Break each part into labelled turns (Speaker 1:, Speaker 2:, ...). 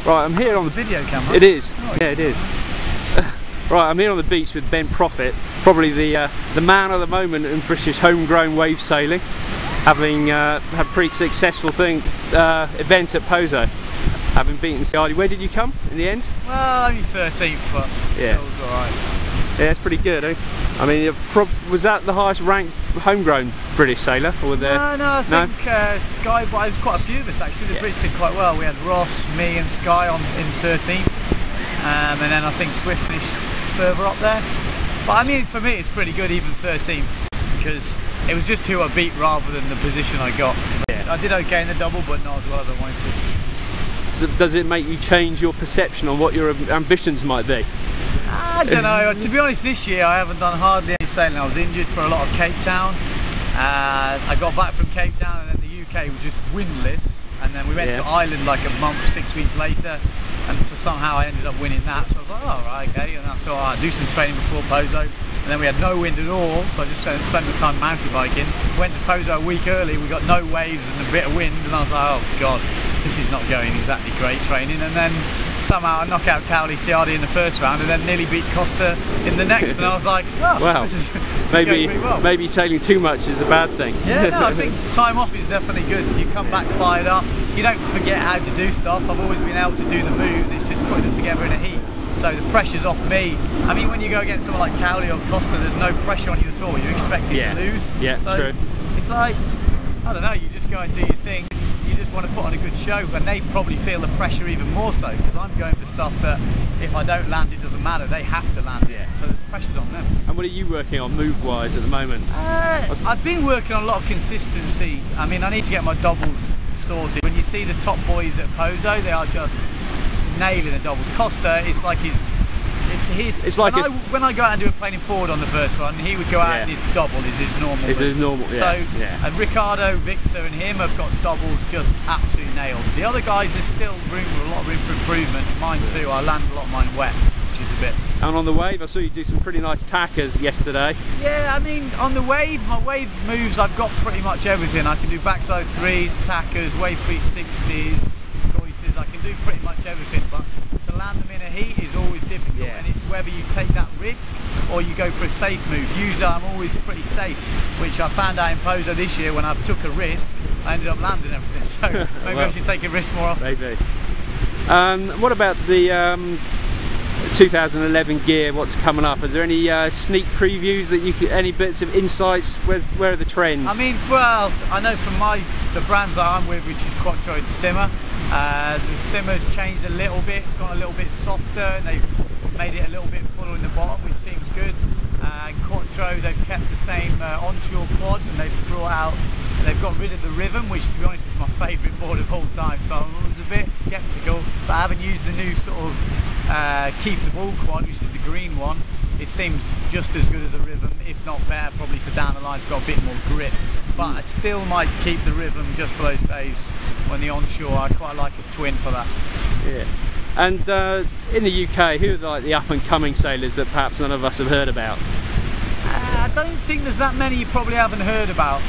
Speaker 1: Right, I'm here on the
Speaker 2: video camera.
Speaker 1: It is.
Speaker 2: Oh,
Speaker 1: yeah, it is. Right, I'm here on the beach with Ben Proffitt, probably the man of the moment in British homegrown wave sailing, having had a pretty successful event at Pozo, having beaten Scardy. Where did you come in the end?
Speaker 2: Well, only 13th, but still was alright.
Speaker 1: Yeah, it's pretty good, eh? I mean, was that the highest ranked homegrown British sailor? Or there?
Speaker 2: No, I think Sky, but there was quite a few of us actually. The Brits did quite well. We had Ross, me and Sky in 13th, and then I think Swift finished further up there. But I mean, for me it's pretty good even 13th, because it was just who I beat rather than the position I got. Yeah. I did okay in the double, but not as well as I wanted to.
Speaker 1: So does it make you change your perception on what your ambitions might be?
Speaker 2: I don't know, to be honest this year I haven't done hardly any sailing. I was injured for a lot of Cape Town. I got back from Cape Town and then the UK was just windless, and then we went to Ireland like a month, 6 weeks later, and somehow I ended up winning that. So I was like, oh right, okay, and I thought I'd do some training before Pozo, and then we had no wind at all, so I just spent the time mountain biking. Went to Pozo a week early, we got no waves and a bit of wind, and I was like, oh god, this is not going exactly great training. And then somehow I knock out Cowley Ciardi in the first round and then nearly beat Costa in the next, and I was like, oh,
Speaker 1: wow,
Speaker 2: this is going pretty well.
Speaker 1: Maybe sailing too much is a bad thing.
Speaker 2: Yeah, no, I think time off is definitely good. You come back fired up, you don't forget how to do stuff. I've always been able to do the moves, it's just putting them together in a heat. So the pressure's off me. I mean, when you go against someone like Cowley or Costa, there's no pressure on you at all. You're expecting to lose.
Speaker 1: Yeah,
Speaker 2: so
Speaker 1: true.
Speaker 2: It's like, I don't know, you just go and do your thing. You just want to put on a good show, and they probably feel the pressure even more so, because I'm going for stuff that if I don't land it doesn't matter, they have to land it, so there's pressures on them.
Speaker 1: And what are you working on move wise at the moment?
Speaker 2: I've been working on a lot of consistency. I mean, I need to get my doubles sorted. When you see the top boys at Pozo, they are just nailing the doubles. Costa, it's like when I go out and do a planing forward on the first run, he would go out and his double is his normal.
Speaker 1: It's his normal,
Speaker 2: And Ricardo, Victor and him have got doubles just absolutely nailed. The other guys, there's still a lot of room for improvement. Mine too, I land a lot of mine wet, which is a bit.
Speaker 1: And on the wave, I saw you do some pretty nice tackers yesterday.
Speaker 2: Yeah, I mean, on the wave, my wave moves, I've got pretty much everything. I can do backside threes, tackers, wave 360s, goiters, I can do pretty much everything, but to land them in a heat is always difficult, and it's whether you take that risk or you go for a safe move. Usually I'm always pretty safe, which I found out in Pozo this year when I took a risk, I ended up landing everything, so maybe I should take a risk more often.
Speaker 1: Maybe. What about the 2011 gear, what's coming up? Are there any sneak previews that you could, any bits of insights? Where are the trends?
Speaker 2: I mean, well, I know from the brands that I'm with, which is Quattro and Simmer, the Simmer's changed a little bit, it's gone a little bit softer, and they've made it a little bit fuller in the bottom, which seems good. Quattro, they've kept the same onshore quad, and they've got rid of the Rhythm, which to be honest was my favourite board of all time, so I was a bit sceptical, but I haven't used the new sort of Keep the Ball quad, which is the green one. It seems just as good as the Rhythm, if not better, probably for down the line. It's got a bit more grip, but I still might keep the Rhythm just for those days when the onshore. I quite like a twin for that.
Speaker 1: Yeah. And in the UK, who are like the up and coming sailors that perhaps none of us have heard about?
Speaker 2: I don't think there's that many you probably haven't heard about.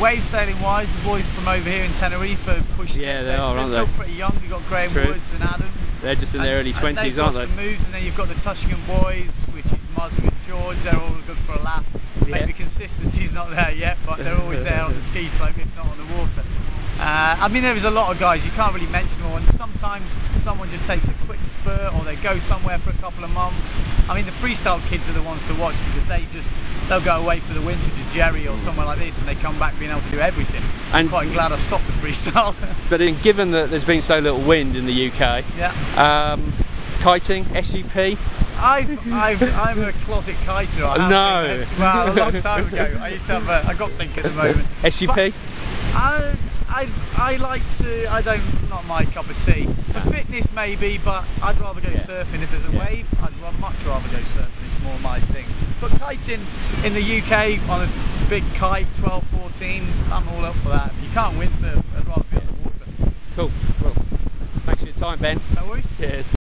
Speaker 2: Wave sailing wise, the boys from over here in Tenerife are pushing.
Speaker 1: Yeah, they are, aren't they?
Speaker 2: They're still pretty young. You've got Graham Woods and Adam.
Speaker 1: They're just in their early 20s, aren't they?
Speaker 2: They've got some moves, and then you've got the Tuscan boys, which is Muzz and George. They're all good for a laugh. Maybe consistency's not there yet, but they're always there on the ski slope, if not on the water. I mean, there is a lot of guys, you can't really mention them all, and sometimes someone just takes a quick spurt or they go somewhere for a couple of months. I mean, the freestyle kids are the ones to watch, because they'll go away for the winter to Jerry or somewhere like this, and they come back being able to do everything. I'm quite glad I stopped the freestyle.
Speaker 1: But given that there's been so little wind in the UK, kiting, SUP?
Speaker 2: I'm a closet kiter. Well, a long time ago. I used to have I got think at the moment.
Speaker 1: SUP?
Speaker 2: But I like to, not my cup of tea. For fitness maybe, but I'd rather go surfing. If there's a wave, I'd much rather go surfing. It's more my thing. But kiting in the UK on a big kite, 12, 14, I'm all up for that. If you can't windsurf, I'd rather be on the water.
Speaker 1: Cool. Well, thanks for your time, Ben.
Speaker 2: No worries.
Speaker 1: Cheers.